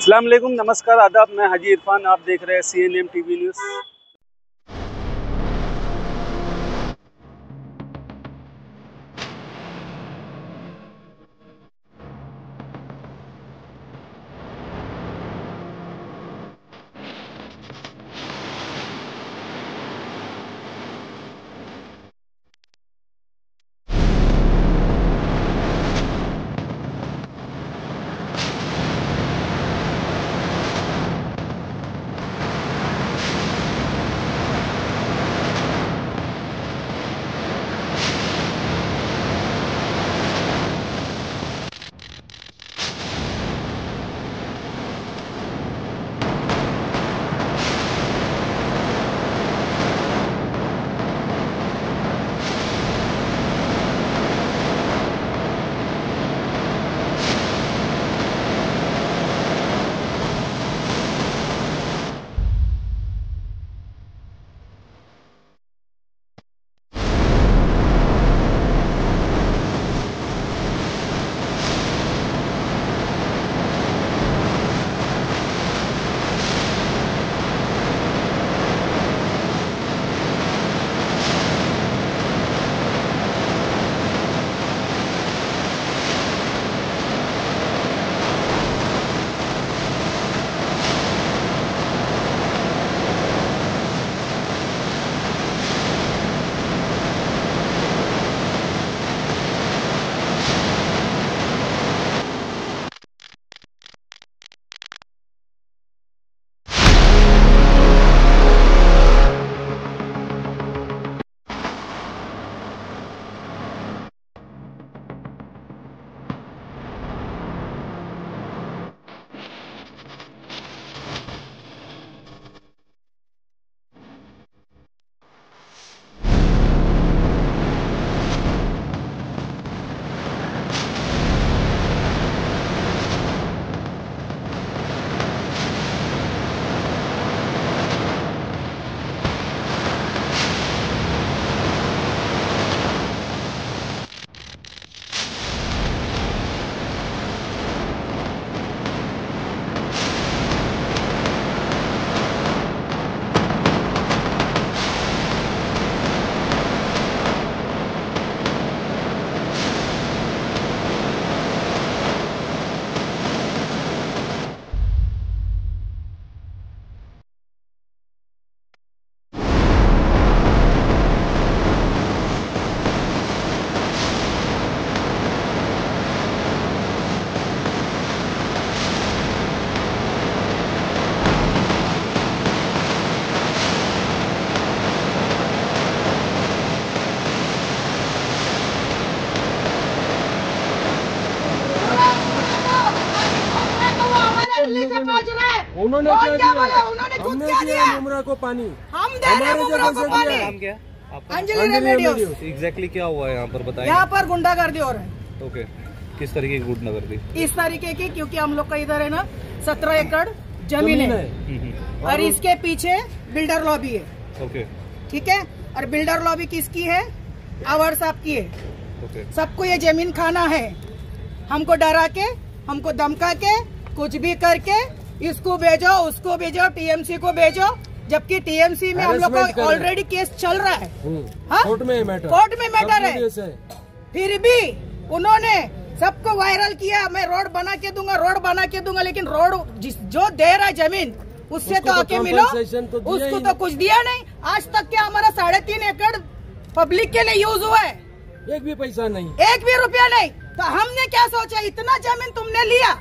अस्सलाम वालेकुम, नमस्कार, आदाब। मैं हाजी इरफान, आप देख रहे हैं CNN TV न्यूज़। उन्होंने क्या दिया? उन्होंने क्या दिया? मुमरा को पानी हम दे रहे हैं मुमरा को पानी। नाम क्या? अंजलि रेमेडियोस। एग्जैक्टली क्या हुआ है यहाँ पर बताइए। यहाँ पर गुंडागर्दी हो रहा है। ओके, किस तरीके की गुंडागर्दी? इस तरीके की, क्योंकि हम लोग का इधर है ना 17 एकड़ जमीन है और इसके पीछे बिल्डर लॉबी है। ओके, ठीक है। और बिल्डर लॉबी किसकी है? आवर साहब की है। ओके, सबको ये जमीन खाना है। हमको डरा के, हमको धमका के, कुछ भी करके इसको भेजो, उसको भेजो, टीएमसी को भेजो, जबकि टीएमसी में हम लोग का ऑलरेडी केस चल रहा है। कोर्ट में मैटर है। फिर भी उन्होंने सबको वायरल किया, मैं रोड बना के दूंगा, लेकिन रोड जो दे रहा है जमीन उससे तो आके मिलो। उसको तो कुछ दिया नहीं आज तक। क्या हमारा 3.5 एकड़ पब्लिक के लिए यूज हुआ है? एक भी पैसा नहीं, एक भी रुपया नहीं। तो हमने क्या सोचा, इतना जमीन तुमने लिया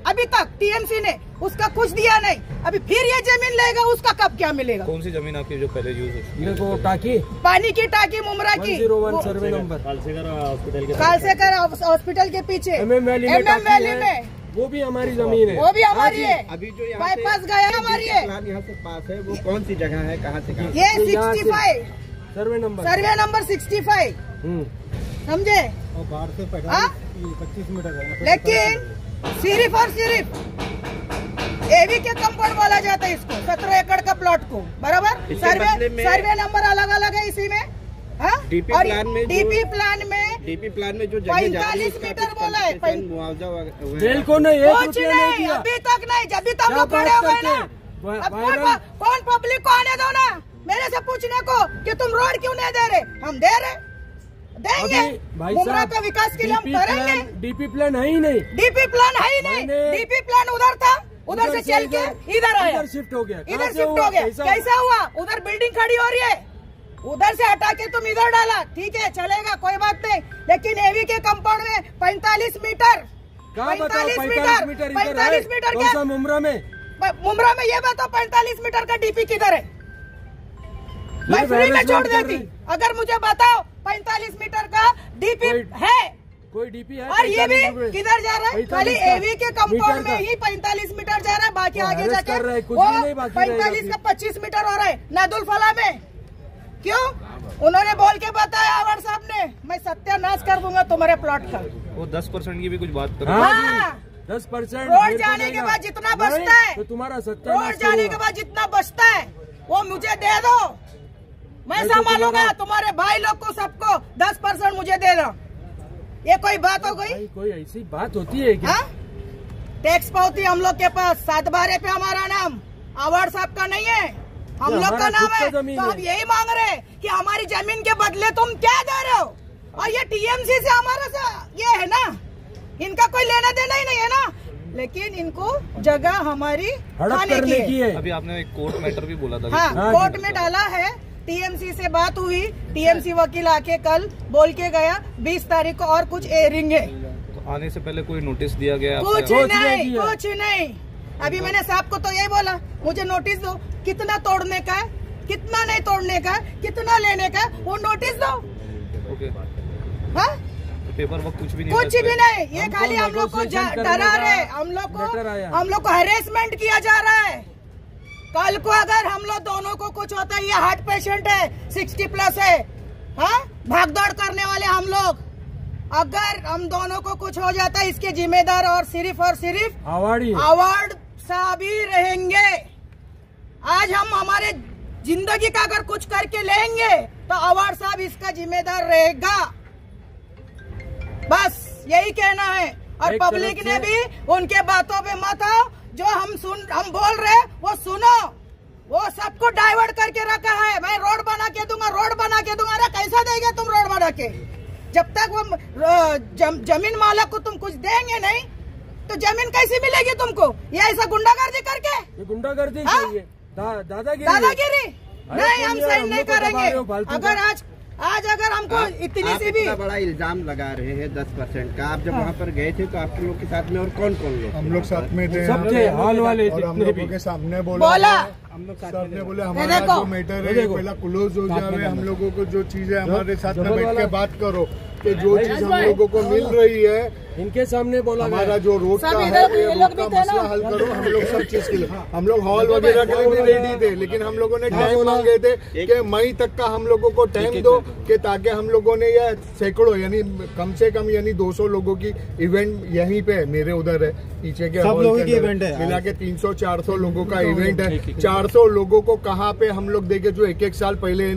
अभी तक टीएमसी ने, उसका कुछ दिया नहीं, अभी फिर ये जमीन लेगा, उसका कब क्या मिलेगा? कौन सी जमीन आपकी जो पहले यूज मेरे को टाकी, पानी की टाकी मुमरा की 101 सर्वे नंबर कालसेकर हॉस्पिटल के पीछे MM वैली में, वो भी हमारी जमीन है। वो भी हमारी है। अभी जो बाईपास गया हमारी है। यहाँ से पास है, वो कौन सी जगह है, कहाँ से कहाँ? ये 65 सर्वे नंबर 65 समझे? और बाहर से 25 मीटर है। लेकिन सिर्फ और सिर्फ एवी के कंपाउंड बोला जाता है इसको, 17 एकड़ का प्लॉट को, बराबर। सर्वे नंबर अलग अलग है इसी में, डीपी और प्लान में डीपी प्लान में जो जगह 45 मीटर बोला है। मुआवजा बिल्कुल नहीं, एक कुछ रुपया नहीं दिया। अभी तक नहीं। जब भी तुम लोग खड़े हो गए ना, अब कौन पब्लिक को आने दो ना मेरे से पूछने को कि तुम रोड क्यों नहीं दे रहे। हम दे रहे, देंगे। मुमरा का विकास के लिए हम करेंगे। डीपी प्लान है ही नहीं, डीपी प्लान है ही नहीं। डीपी प्लान उधर था, उधर से चल के इधर आया, इधर शिफ्ट हो गया। इधर शिफ्ट हो गया। कैसा हुआ? उधर बिल्डिंग खड़ी हो रही है, उधर से हटा के तुम इधर डाला, ठीक है चलेगा, कोई बात नहीं। लेकिन एवी के कंपाउंड में 45 मीटर, 45 मीटर क्या मुमरा में ये बताओ 45 मीटर का डीपी किधर है? मैं फ्री में छोड़ देती अगर मुझे बताओ 45 मीटर का डीपी है। कोई डीपी है? और ये भी किधर जा रहा है? खाली एवी के कंपाउंड में ही 45 मीटर जा रहा है, बाकी आगे जाके वो 45 का 25 मीटर हो रहा है नादुल फला में। क्यों? उन्होंने बोल के बताया आवर साहब ने, मैं सत्यानाश कर दूंगा तुम्हारे प्लॉट का। वो 10% की भी कुछ बात करो। हाँ, 10% रोड जाने के बाद जितना बचता है, तो तुम्हारा सत्यानाश रोड जाने के बाद जितना बचता है वो मुझे दे दो, मैं संभालूंगा। तुम्हारे भाई लोग को सबको 10% मुझे दे दो। ये कोई बात हो गई? कोई ऐसी बात होती है क्या? टैक्स पावती हम लोग के पास 7/12 पे हमारा नाम आवाड़ साहब का नहीं है, हम लोग का नाम है। तो हम यही मांग रहे हैं कि हमारी जमीन के बदले तुम क्या दे रहे हो? और ये टीएमसी से हमारा ये है ना, इनका कोई लेना देना ही नहीं है ना, लेकिन इनको जगह हमारी खाने की है। अभी आपने एक कोर्ट मैटर भी बोला था। हाँ, कोर्ट में डाला है। टीएमसी से बात हुई, टीएमसी वकील आके कल बोल के गया 20 तारीख को और कुछ एयरिंग है। तो आने से पहले कोई नोटिस दिया गया? कुछ नहीं। अभी मैंने साहब को तो यही बोला, मुझे नोटिस दो, कितना तोड़ने का है, कितना नहीं तोड़ने का है, कितना लेने का है, वो नोटिस दो। ओके। हाँ, पेपर वर्क कुछ भी नहीं। ये खाली हम लोग को डरा रहे, हम लोग को हैरेसमेंट किया जा रहा है। कल को अगर हम लोग दोनों को कुछ होता है, ये हार्ट पेशेंट है, 60+ है, हाँ, भाग दौड़ करने वाले हम लोग, अगर हम दोनों को कुछ हो जाता है इसके जिम्मेदार और सिर्फ अवार्ड साहब ही रहेंगे। आज हम हमारे जिंदगी का अगर कुछ करके लेंगे तो अवार्ड साहब इसका जिम्मेदार रहेगा। बस यही कहना है। और पब्लिक ने भी उनके बातों पे मत आओ, जो हम बोल रहे वो सुनो। वो सबको डाइवर्ट करके रखा है, मैं रोड बना के दूंगा। अरे कैसा देंगे तुम रोड बना के? जब तक वो जमीन मालक को तुम कुछ देंगे नहीं तो जमीन कैसी मिलेगी तुमको? ये ऐसा गुंडागर्दी करके? ये गुंडागर्दी दादागिरी नहीं, हम साइन नहीं करेंगे। अगर आज अगर हमको इतनी सी भी इतना बड़ा इल्जाम लगा रहे हैं 10% का, आप जब वहाँ पर गए थे तो आप लोग के साथ में और कौन लोग? हम लोग साथ में थे, सबके हॉल वाले और हम लोगों के सामने बोला हम लोग साथ में बोले हमारा जो मैटर है पहला क्लोज हो जाए, हम लोगों को जो चीज है हमारे साथ में बैठ के बात करो कि जो चीज हम लोगों को मिल रही है इनके सामने बोला, हमारा जो रोड का है रोड का मसला हल करो। हम लोग सब चीज के लिए, हम लोग हॉल वगैरह के लिए भी रेडी थे, लेकिन हम लोगों ने टाइम मांगे थे कि मई तक का हम लोगों को टाइम दो, कि ताकि हम लोगों ने यह सैकड़ों यानी कम से कम 200 लोगों की इवेंट यहीं पे मेरे उधर है पीछे के सब लोगों की इवेंट है, मिला के 300-400 लोगों का इवेंट है। 400 लोगों को कहाँ पे हम लोग देखे जो एक साल पहले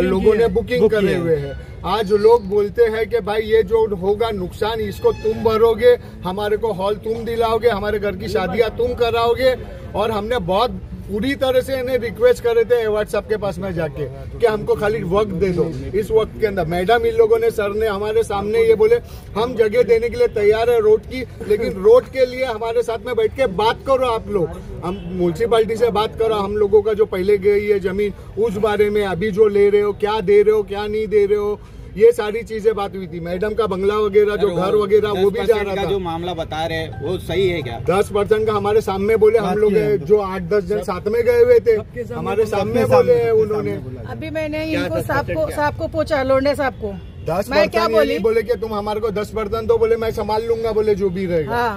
लोगों ने बुकिंग करे हुए हैं। आज लोग बोलते हैं कि भाई ये जो होगा नुकसान इसको तुम भरोगे, हमारे को हॉल तुम दिलाओगे, हमारे घर की शादियां तुम कराओगे। और हमने बहुत पूरी तरह से इन्हें रिक्वेस्ट करे थे व्हाट्सएप के पास में जाके कि हमको खाली वक्त दे दो। इस वक्त के अंदर मैडम इन लोगों ने सर ने हमारे सामने ये बोले हम जगह देने के लिए तैयार है रोड की, लेकिन रोड के लिए हमारे साथ में बैठ के बात करो आप लोग, हम म्यूनसिपालिटी से बात करो, हम लोगों का जो पहले गई है जमीन उस बारे में अभी जो ले रहे हो क्या दे रहे हो क्या नहीं दे रहे हो, ये सारी चीजें बात हुई थी। मैडम का बंगला वगैरह जो घर वगैरह वो भी जा रहा था। जो मामला बता रहे वो सही है क्या? 10% का हमारे सामने बोले, हम लोग जो 8-10 जन साथ में गए हुए थे हमारे सामने बोले हैं उन्होंने। अभी मैंने इनको साहब को पूछा, लोंडे साहब को 10% ये बोले कि तुम हमारे को 10% तो बोले मैं संभाल लूंगा, बोले जो भी रहेगा। हाँ।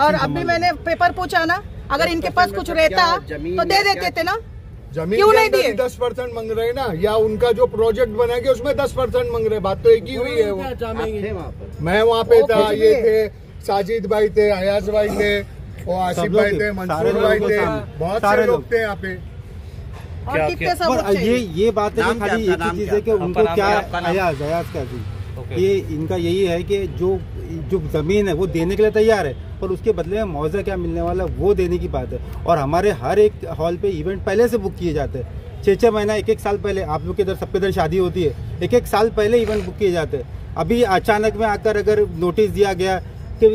और अभी मैंने पेपर पूछा ना, अगर इनके पास कुछ रहता तो दे देते थे ना, जमीन क्यों नहीं के दिए? 10% मांग रहे ना, या उनका जो प्रोजेक्ट बनाएंगे उसमें 10% मांग रहे, बात तो एक ही हुई है। वो मैं वहाँ पे था, ये थे साजिद भाई थे, अयाज भाई थे, वो आसिफ भाई थे, मंसूर भाई थे, बहुत सारे लोग थे यहाँ पे। और क्या- कितने क्या- सबूत ये चाहिए? ये बात है कि नाम क्या खाली आपका? एक ही नाम चीज क्या? है कि आपका उनको नाम क्या क्या? आपका नाम? अयाज का जी ओके। ये इनका यही है कि जो जमीन है वो देने के लिए तैयार है, पर उसके बदले में मुआवजा क्या मिलने वाला है वो देने की बात है। और हमारे हर एक हॉल पे इवेंट पहले से बुक किए जाते हैं, 6-6 महीना 1-1 साल पहले। आप लोग के इधर सबके इधर शादी होती है, 1-1 साल पहले इवेंट बुक किए जाते हैं। अभी अचानक में आकर अगर नोटिस दिया गया कि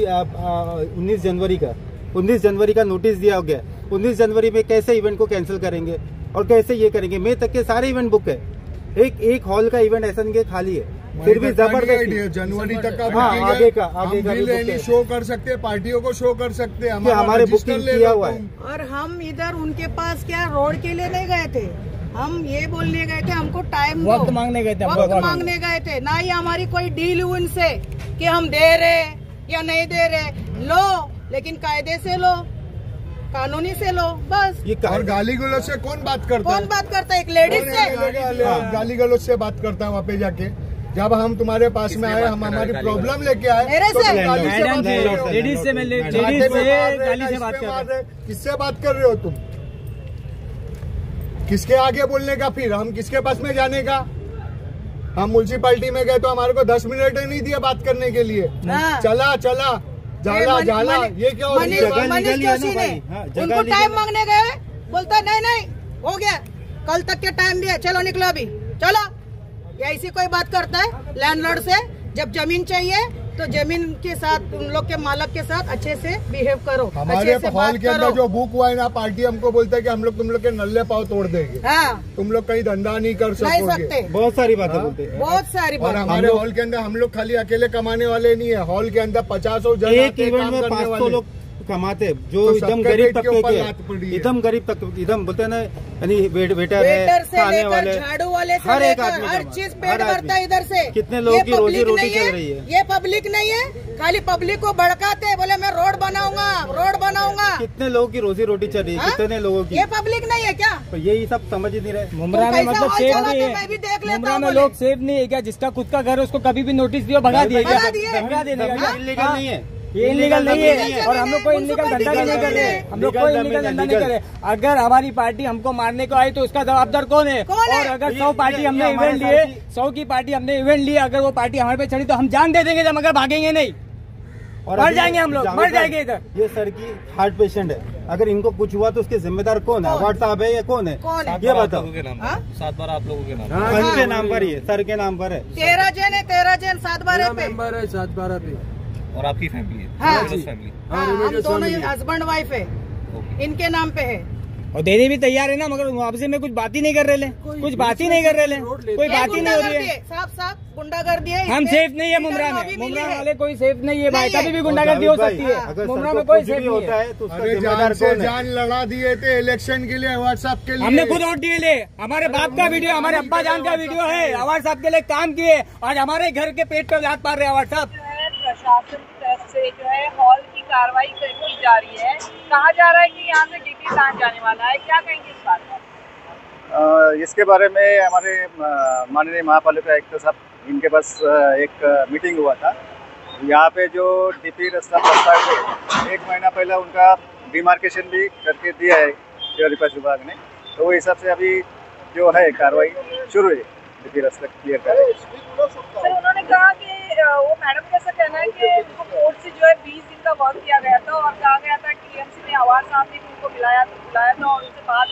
19 जनवरी का नोटिस दिया गया, 19 जनवरी में कैसे इवेंट को कैंसिल करेंगे और कैसे ये करेंगे? मई तक के सारे इवेंट बुक है, एक हॉल का इवेंट ऐसा नहीं कि खाली है, फिर भी जबरदस्ती। जनवरी तक का हाँ, booking आगे है। का हम भी बिल बुक है। एनी शो कर सकते हैं, पार्टियों को शो कर सकते हैं, कि हमारे रजिस्टर बुकिंग ले किया लो हुआ है। तुम। और हम इधर उनके पास क्या रोड के लिए नहीं गए थे, हम ये बोलने गए थे हमको टाइम दो, वक्त मांगने गए थे, वक्त मांगने गए थे। ना ही हमारी कोई डील हुई उनसे कि हम दे रहे या नहीं दे रहे। लो, लेकिन कायदे से लो, कानूनी से लो, बस। ये और गाली गलौज से कौन बात करता है? कौन बात करता है? एक लेडीज से। गाली गलौज से बात करता है वहाँ पे जाके। जब हम तुम्हारे पास में आए, हम हमारी प्रॉब्लम लेके आए, मेरे तो से? तुम गाली से बात कर रहे हो। लेडीज से गाली से बात कर रहे हो। किससे बात कर रहे हो तुम? किसके आगे बोलने का? फिर हम किसके पास में जाने का? हम म्युनिसिपैलिटी में गए तो हमारे को 10 मिनट ही नहीं दिया बात करने के लिए। हाँ। चला जाला ये क्या हो रही है? मनीष जोशी ने उनको टाइम मांगने गए, बोलता नहीं हो गया, कल तक के टाइम दिया, चलो निकलो अभी चलो। या ऐसी कोई बात करता है लैंडलॉर्ड से? जब जमीन चाहिए तो जमीन के साथ, उन लोग के मालक के साथ अच्छे से बिहेव करो, हमारे अच्छे से हॉल बात के अंदर करो। जो बुक हुआ है ना, पार्टी हमको बोलता है कि हम लोग तुम लोग के नल्ले पाव तोड़ देंगे, हाँ, तुम लोग कहीं धंधा नहीं कर नहीं सकोगे। सकते, बहुत सारी बातें बोलते हैं। बहुत सारी और बात। हमारे हॉल के अंदर हम लोग खाली अकेले कमाने वाले नहीं है, हॉल के अंदर 50 जन एक आते हैं इवेंट काम में करने 500 वाले। लोग कमाते, जो तो एकदम सबके गरीब पेट के तबके ऊपर के लात पड़ी है। एकदम गरीब तक, एकदम बोलते हैं ना, यानी वेटर वेटर है, से खाने लेकर वाले, झाड़ू वाले से हर एक लेकर आदमी हर कमा- चीज हर पेट आदमी। भरता है इधर से। कितने लोगों ये की रोजी पब्लिक रोटी नहीं चल रही है। ये पब्लिक नहीं है, खाली पब्लिक को भड़काते हैं, बोले मैं रोड बनाऊंगा। कितने लोगों की रोजी रोटी चल रही है, हाँ? कितने लोगों की, ये पब्लिक नहीं है क्या? तो यही सब समझ ही नहीं रहे। मुमरा में कैसा मतलब हॉल सेफ चलाते नहीं हैं, मैं है, भी देख लेता मुमरा हूँ में बोले। लोग सेफ नहीं है क्या? जिसका खुद का घर है उसको कभी भी नोटिस दिया भगा दिया भगा दिए। भगा देने का। इलीगल नहीं है, ये इलीगल नहीं illegal है, और हम लोग कोई जमीन है, इलीगल धंधा भी नहीं कर रहे, illegal हम लोग कोई इलीगल धंधा नहीं कर रहे। अगर हमारी पार्टी हमको मारने को आई तो उसका जवाबदार कौन है? कौन है? और अगर 100 पार्टी हमने हमारे इवेंट लिए, साथ ही- 100 की पार्टी हमने इवेंट लिए, अगर वो पार्टी हमारे पे चढ़ी तो हम जान दे देंगे, जब मगर भागेंगे नहीं। और मर अभी जाएंगे हम लोग, जावेद मर भाई, जाएंगे इधर। ये सर की हार्ट पेशेंट है, अगर इनको कुछ हुआ तो उसके जिम्मेदार कौन है? अवार्ड साहब है या कौन है? कौन है? ये बताओ। लोगों के नाम हाँ? पर 7 बार आप लोगों के नाम हाँ, सर के नाम पर ही है, सर के नाम पर है। 13 जन है, 13 जन 7-12 पे। मेंबर है 7-12 पे। पर और आपकी फैमिली है, हाँ। फैमिली। हाँ, हम दोनों हस्बैंड वाइफ है, इनके नाम पे है। और देने भी तैयार है ना, मगर मुआवजे में कुछ बात ही नहीं कर रहे, कुछ बात ही नहीं कर रहे, कोई बात ही नहीं हो रही है। साफ गुंडागर्दी है। हम इसमें सेफ नहीं है मुमरा इधर में, लॉबी मुमरा मिली है। वाले कोई सेफ नहीं है भाई, नहीं है। कभी भी गुंडागर्दी हो सकती है। अगर मुमरा सर में को कोई कुछ सेफ भी नहीं होता है। है तो उसका अरे जिम्मेदार जान से कौन है? जान लड़ा दिए थे इलेक्शन के लिए, व्हाट्सएप के लिए। हमने खुद वोट दिए ले, हमारे बाप का वीडियो, हमारे अब्बा जान का वीडियो है, अवार्ड साहब के लिए काम किए, आज हमारे घर के पेट पर लात मार रहे अवार्ड साहब। प्रशासन की तरफ से जो है हॉल की कार्रवाई की जा रही है, कहा जा रहा है कि यहाँ से डीपी प्लांट जाने वाला है, क्या कहेंगे इस बात पर? इसके बारे में हमारे माननीय महापालिका आयुक्त साहब, इनके पास एक मीटिंग हुआ था। यहाँ पे जो डीपी रास्ता प्रस्ताव है, 1 महीना पहले उनका डिमार्केशन भी करके दिया है शहरी विकास विभाग ने, तो वो हिसाब से अभी जो है कार्रवाई शुरू है डीपी रास्ता क्लियर करें। सर, उन्होंने कहा कि वो मैडम का ऐसा कहना है कि उनको कोर्ट से जो है 20 दिन का वर्क किया गया था और कहा गया था टीएमसी ने अवार्ड साहब ने भी उनको बुलाया था और उसके बाद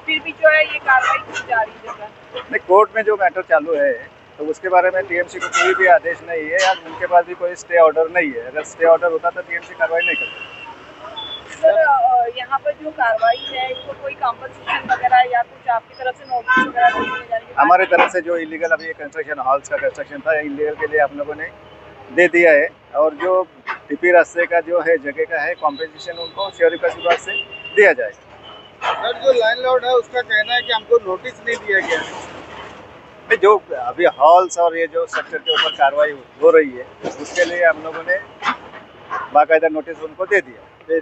फिर भी जो है ये कार्रवाई की जा रही है। नहीं, कोर्ट में जो मैटर चालू है तो उसके बारे में टीएमसी को कोई भी आदेश नहीं है, या उनके पास भी कोई स्टे ऑर्डर नहीं है। अगर स्टे ऑर्डर होता तो टीएमसी कार्रवाई नहीं करती। सर, यहाँ पर जो कार्रवाई है इसको कोई कॉम्पनसेशन वगैरह या कुछ आपकी तरफ से नोटिस वगैरह नहीं दिए जा रही है? हमारे तरफ से जो इलीगल अभी कंस्ट्रक्शन हॉल्स का कंस्ट्रक्शन था, इलीगल के लिए हम लोगों ने दे दिया है, और जो डीपी रास्ते का जो है जगह का है कॉम्पेंसेशन उनको शहरी विकास विभाग से दिया जाए। सर, जो लैंडलॉर्ड है उसका कहना है कि हमको नोटिस नहीं दिया गया है। जो अभी हॉल्स और ये जो स्ट्रक्चर के ऊपर कार्रवाई हो रही है, उसके लिए हम लोगों ने बाकायदा नोटिस उनको दे दिया।